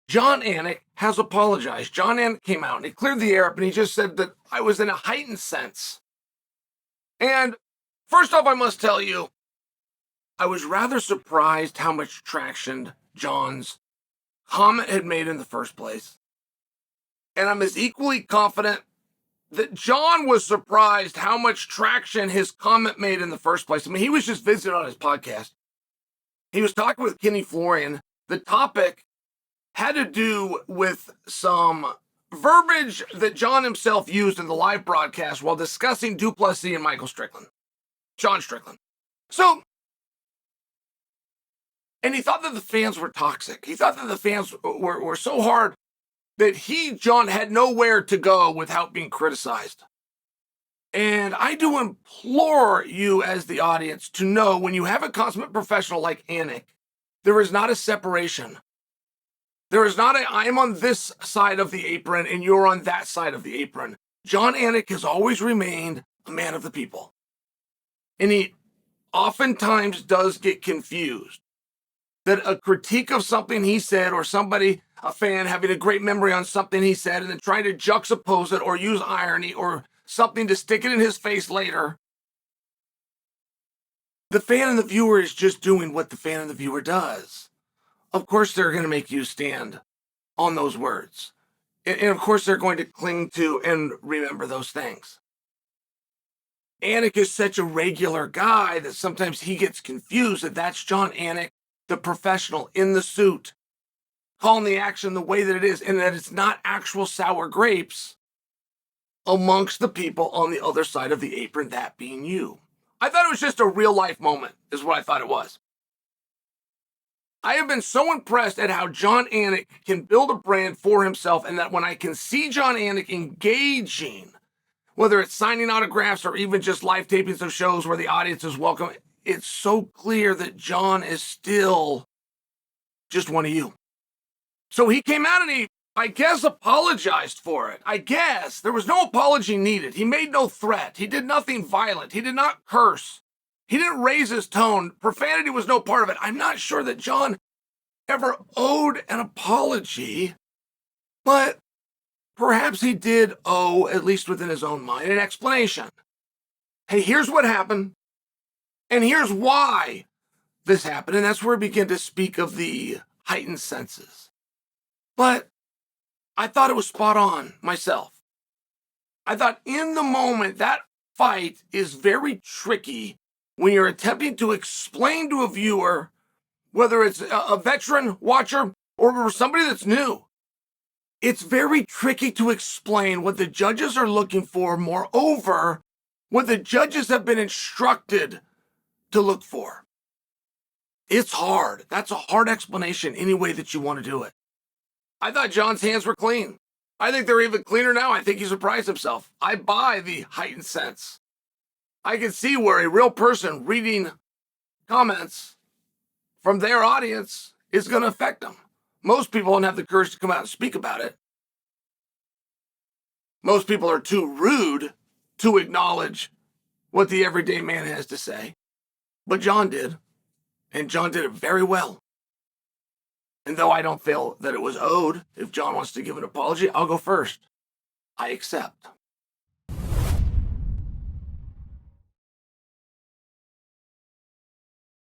Jon Anik has apologized. Jon Anik came out and he cleared the air up and he just said that I was in a heightened sense. And first off, I must tell you, I was rather surprised how much traction Jon's comment had made in the first place. And I'm as equally confident that Jon was surprised how much traction his comment made in the first place. I mean, he was just visiting on his podcast. He was talking with Kenny Florian. The topic had to do with some verbiage that Jon himself used in the live broadcast while discussing Du Plessis and Michael Strickland. Sean Strickland. So, and he thought that the fans were toxic. He thought that the fans were so hard that Jon, had nowhere to go without being criticized. And I do implore you as the audience to know when you have a consummate professional like Anik, there is not a separation. There is not I am on this side of the apron and you're on that side of the apron. Jon Anik has always remained a man of the people. And he oftentimes does get confused that a critique of something he said or somebody, a fan, having a great memory on something he said and then trying to juxtapose it or use irony or something to stick it in his face later. The fan and the viewer is just doing what the fan and the viewer does. Of course, they're going to make you stand on those words. And of course, they're going to cling to and remember those things. Anik is such a regular guy that sometimes he gets confused that that's Jon Anik, the professional in the suit, calling the action the way that it is, and that it's not actual sour grapes amongst the people on the other side of the apron, that being you. I thought it was just a real life moment, is what I thought it was. I have been so impressed at how Jon Anik can build a brand for himself, and that when I can see Jon Anik engaging, whether it's signing autographs or even just live tapings of shows where the audience is welcome, it's so clear that Jon is still just one of you. So he came out and he, I guess, apologized for it. I guess. There was no apology needed. He made no threat. He did nothing violent. He did not curse. He didn't raise his tone. Profanity was no part of it. I'm not sure that Jon ever owed an apology, but perhaps he did owe, at least within his own mind, an explanation. Hey, here's what happened, and here's why this happened. And that's where we begin to speak of the heightened senses. But I thought it was spot on myself. I thought in the moment, that fight is very tricky when you're attempting to explain to a viewer, whether it's a veteran watcher or somebody that's new. It's very tricky to explain what the judges are looking for. Moreover, what the judges have been instructed to look for. It's hard. That's a hard explanation any way that you want to do it. I thought Jon's hands were clean. I think they're even cleaner now. I think he surprised himself. I buy the heightened sense. I can see where a real person reading comments from their audience is going to affect them. Most people don't have the courage to come out and speak about it. Most people are too rude to acknowledge what the everyday man has to say. But Jon did. And Jon did it very well. And though I don't feel that it was owed, if Jon wants to give an apology, I'll go first. I accept.